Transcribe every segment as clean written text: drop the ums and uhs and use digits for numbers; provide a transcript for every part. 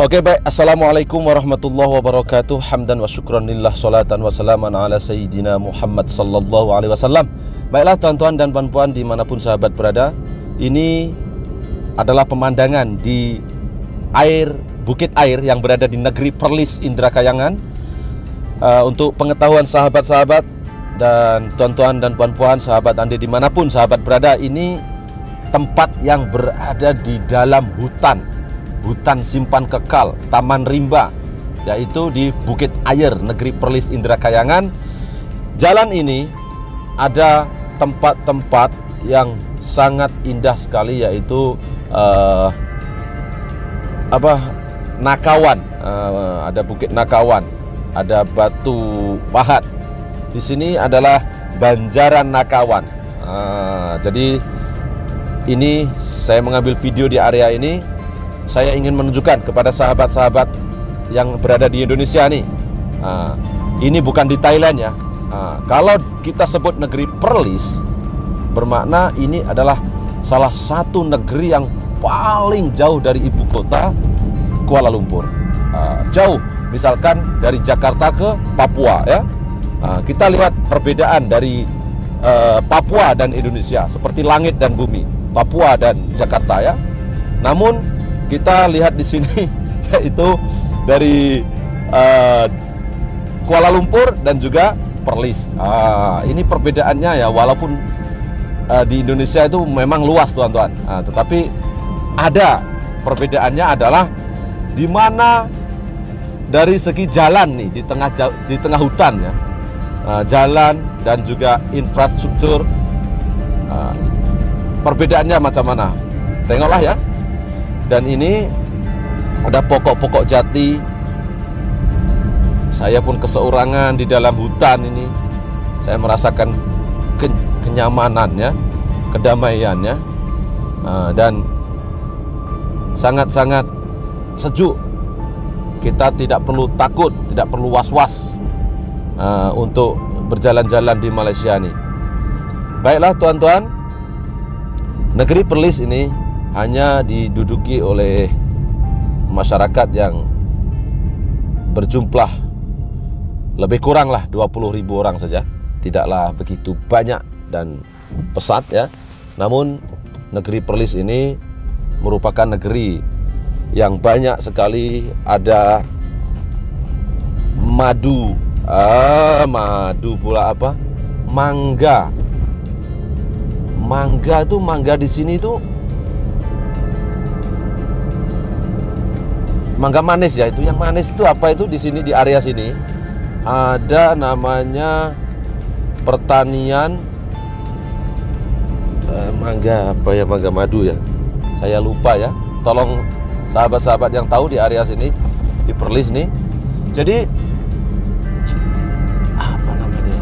Oke, baik. Assalamualaikum warahmatullahi wabarakatuh. Hamdan wa syukran lillah, salatan wa salaman ala sayyidina Muhammad sallallahu alaihi wasallam. Baiklah tuan-tuan dan puan-puan dimanapun sahabat berada, ini adalah pemandangan di bukit air yang berada di negeri Perlis, Indra Kayangan. Untuk pengetahuan sahabat-sahabat dan tuan-tuan dan puan-puan, sahabat Anda dimanapun sahabat berada, ini tempat yang berada di dalam hutan simpan kekal Taman Rimba, yaitu di Bukit Air, negeri Perlis, Indra Kayangan. Jalan ini ada tempat-tempat yang sangat indah sekali, yaitu Nakawan. Ada Bukit Nakawan, ada Batu Pahat. Di sini adalah Banjaran Nakawan. Jadi ini saya mengambil video di area ini. Saya ingin menunjukkan kepada sahabat-sahabat yang berada di Indonesia nih. Ini bukan di Thailand ya. Kalau kita sebut negeri Perlis, bermakna ini adalah salah satu negeri yang paling jauh dari ibu kota Kuala Lumpur. Jauh, misalkan dari Jakarta ke Papua ya. Kita lihat perbedaan dari Papua dan Indonesia, seperti langit dan bumi, Papua dan Jakarta ya. Namun kita lihat di sini yaitu dari Kuala Lumpur dan juga Perlis. Ini perbedaannya ya, walaupun di Indonesia itu memang luas tuan-tuan, tetapi ada perbedaannya adalah di mana dari segi jalan nih di tengah hutan ya, jalan dan juga infrastruktur, perbedaannya macam mana? Tengoklah ya. Dan ini ada pokok-pokok jati. Saya pun keseorangan di dalam hutan ini. Saya merasakan kenyamanannya, kedamaiannya, dan sangat-sangat sejuk. Kita tidak perlu takut, tidak perlu was-was untuk berjalan-jalan di Malaysia ini. Baiklah tuan-tuan, negeri Perlis ini hanya diduduki oleh masyarakat yang berjumlah lebih kurang lah 20.000 orang saja. Tidaklah begitu banyak dan pesat ya. Namun negeri Perlis ini merupakan negeri yang banyak sekali ada madu pula apa? Mangga itu, mangga di sini itu mangga manis ya. Itu yang manis itu apa itu di sini, di area sini ada namanya pertanian mangga apa ya, mangga madu ya, saya lupa ya. Tolong sahabat-sahabat yang tahu di area sini di Perlis nih. Jadi apa namanya,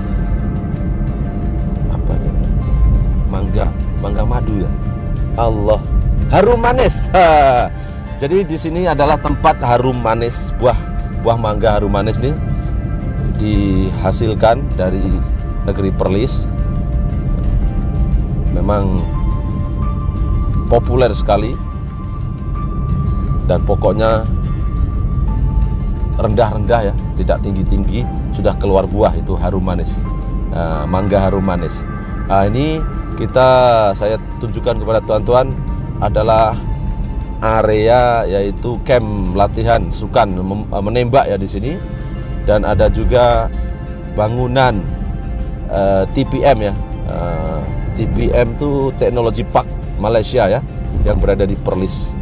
mangga madu ya, Allah, harum manis. Jadi di sini adalah tempat harum manis, buah mangga harum manis nih dihasilkan dari negeri Perlis. Memang populer sekali dan pokoknya rendah-rendah ya, tidak tinggi-tinggi, sudah keluar buah, itu harum manis, mangga harum manis. Ini saya tunjukkan kepada tuan-tuan adalah area, yaitu camp latihan sukan menembak ya di sini, dan ada juga bangunan TPM ya, TPM itu Technology Park Malaysia ya, yang berada di Perlis.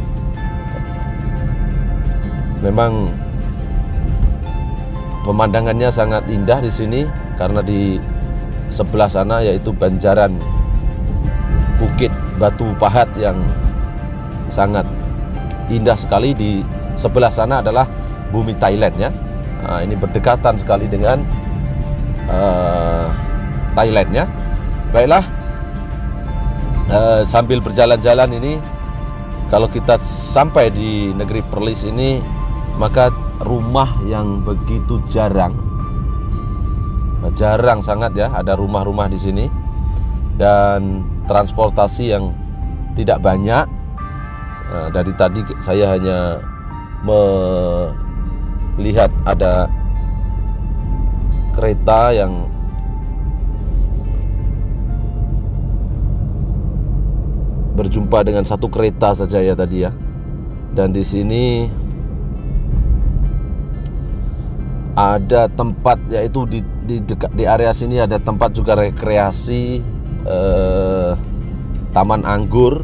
Memang pemandangannya sangat indah di sini karena di sebelah sana yaitu Banjaran Bukit Batu Pahat yang sangat indah sekali. Di sebelah sana adalah bumi Thailand ya. Ini berdekatan sekali dengan Thailand ya. Baiklah, sambil berjalan-jalan ini, kalau kita sampai di negeri Perlis ini, maka rumah yang begitu jarang sangat ya, ada rumah-rumah di sini, dan transportasi yang tidak banyak. Dari tadi saya hanya melihat ada kereta yang berjumpa dengan satu kereta saja ya tadi ya. Dan di sini ada tempat, yaitu di dekat di area sini ada tempat juga rekreasi, taman anggur,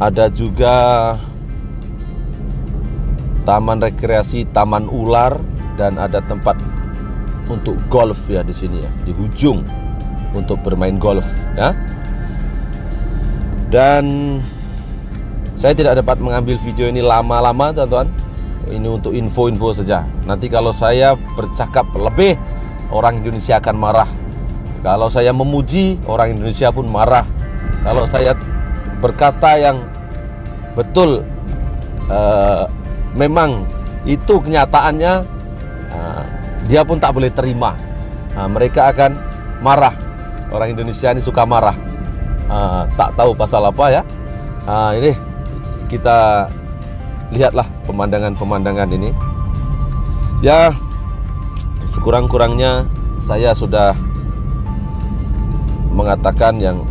ada juga taman rekreasi, taman ular, dan ada tempat untuk golf ya di sini ya, di ujung untuk bermain golf ya. Dan saya tidak dapat mengambil video ini lama-lama teman-teman. Ini untuk info-info saja. Nanti kalau saya bercakap lebih, orang Indonesia akan marah. Kalau saya memuji, orang Indonesia pun marah. Kalau saya berkata yang betul, memang itu kenyataannya, dia pun tak boleh terima. Mereka akan marah. Orang Indonesia ini suka marah. Tak tahu pasal apa ya. Ini kita lihatlah pemandangan-pemandangan ini. Ya, sekurang-kurangnya saya sudah mengatakan yang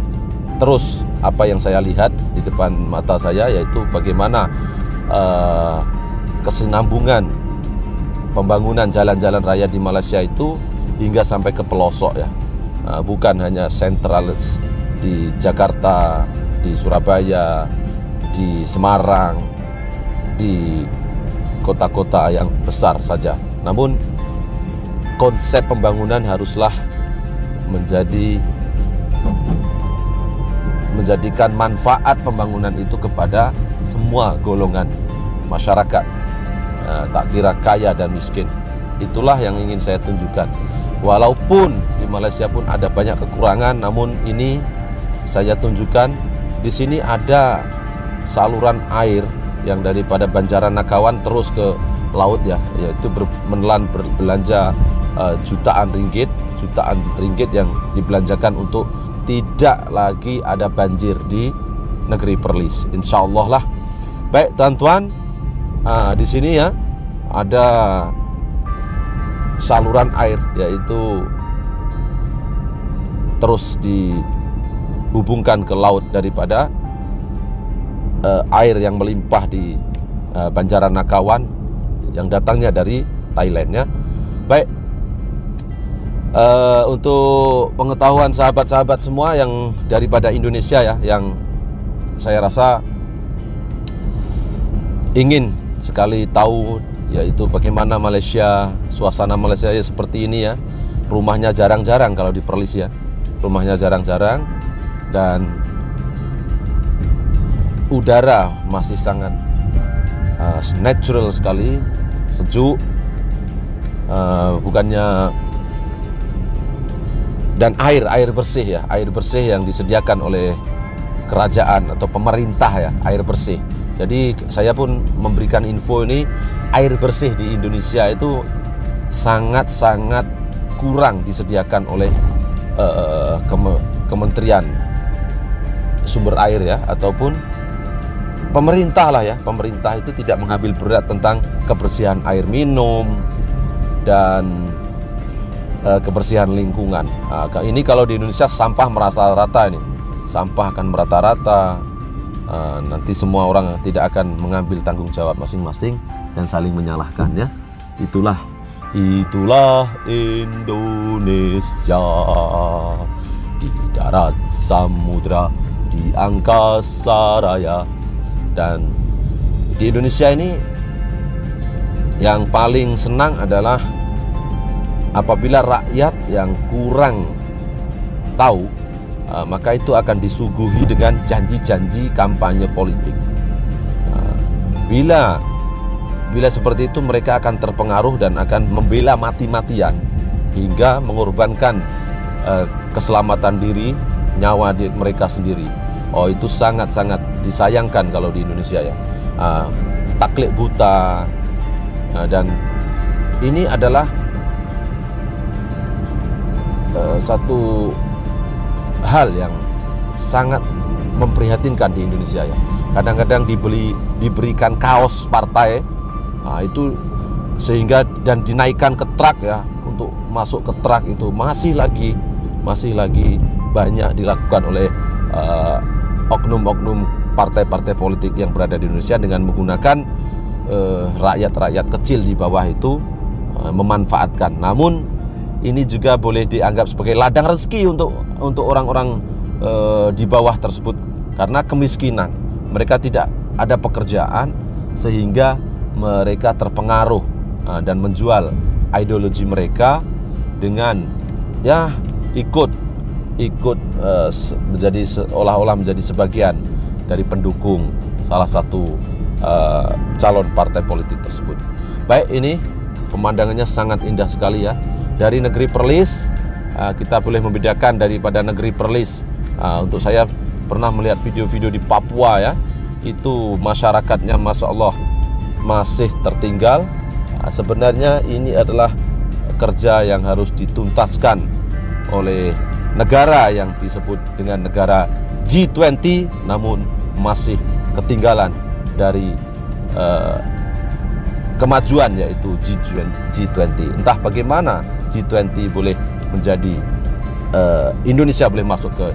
terus apa yang saya lihat di depan mata saya, yaitu bagaimana kesinambungan pembangunan jalan-jalan raya di Malaysia itu hingga sampai ke pelosok ya. Bukan hanya sentralis di Jakarta, di Surabaya, di Semarang, di kota-kota yang besar saja. Namun konsep pembangunan haruslah menjadikan manfaat pembangunan itu kepada semua golongan masyarakat, tak kira kaya dan miskin. Itulah yang ingin saya tunjukkan. Walaupun di Malaysia pun ada banyak kekurangan, namun ini saya tunjukkan. Di sini ada saluran air yang daripada Banjaran Nakawan terus ke laut ya, yaitu menelan belanja jutaan ringgit yang dibelanjakan untuk tidak lagi ada banjir di negeri Perlis, insya Allah lah. Baik teman-teman, di sini ya ada saluran air, yaitu terus dihubungkan ke laut daripada air yang melimpah di Banjaran Nakawan yang datangnya dari Thailand ya. Baik, untuk pengetahuan sahabat-sahabat semua yang daripada Indonesia ya, yang saya rasa ingin sekali tahu, yaitu bagaimana Malaysia, suasana Malaysia ya seperti ini ya. Rumahnya jarang-jarang kalau di Perlis ya, rumahnya jarang-jarang, dan udara masih sangat natural sekali, sejuk, bukannya, dan air bersih ya, air bersih yang disediakan oleh kerajaan atau pemerintah ya, air bersih. Jadi saya pun memberikan info ini, air bersih di Indonesia itu sangat-sangat kurang disediakan oleh Kementerian Sumber Air ya, ataupun pemerintah lah ya. Pemerintah itu tidak mengambil berat tentang kebersihan air minum dan kebersihan lingkungan. Ini kalau di Indonesia sampah merata rata, ini sampah akan merata-rata. Nanti semua orang tidak akan mengambil tanggung jawab masing-masing dan saling menyalahkan ya. Itulah Indonesia, di darat, samudra, di angkasa raya. Dan di Indonesia ini yang paling senang adalah apabila rakyat yang kurang tahu, maka itu akan disuguhi dengan janji-janji kampanye politik. Bila seperti itu, mereka akan terpengaruh dan akan membela mati-matian hingga mengorbankan keselamatan diri, nyawa mereka sendiri. Oh, itu sangat-sangat disayangkan kalau di Indonesia ya. Taklid buta, dan ini adalah satu hal yang sangat memprihatinkan di Indonesia ya. kadang-kadang diberikan kaos partai, nah, itu sehingga dan dinaikkan ke truk ya, untuk masuk ke truk itu masih lagi banyak dilakukan oleh oknum-oknum partai-partai politik yang berada di Indonesia dengan menggunakan rakyat-rakyat kecil di bawah itu memanfaatkan. Namun ini juga boleh dianggap sebagai ladang rezeki untuk orang-orang di bawah tersebut, karena kemiskinan, mereka tidak ada pekerjaan sehingga mereka terpengaruh dan menjual ideologi mereka dengan ya ikut menjadi seolah-olah menjadi sebagian dari pendukung salah satu calon partai politik tersebut. Baik, ini pemandangannya sangat indah sekali ya. Dari negeri Perlis kita boleh membedakan daripada negeri Perlis. Untuk saya pernah melihat video-video di Papua ya, itu masyarakatnya Masya Allah masih tertinggal. Sebenarnya ini adalah kerja yang harus dituntaskan oleh negara yang disebut dengan negara G20, namun masih ketinggalan dari kemajuan, yaitu G20. Entah bagaimana G20 boleh menjadi Indonesia boleh masuk ke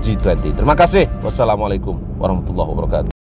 G20. Terima kasih. Wassalamualaikum warahmatullahi wabarakatuh.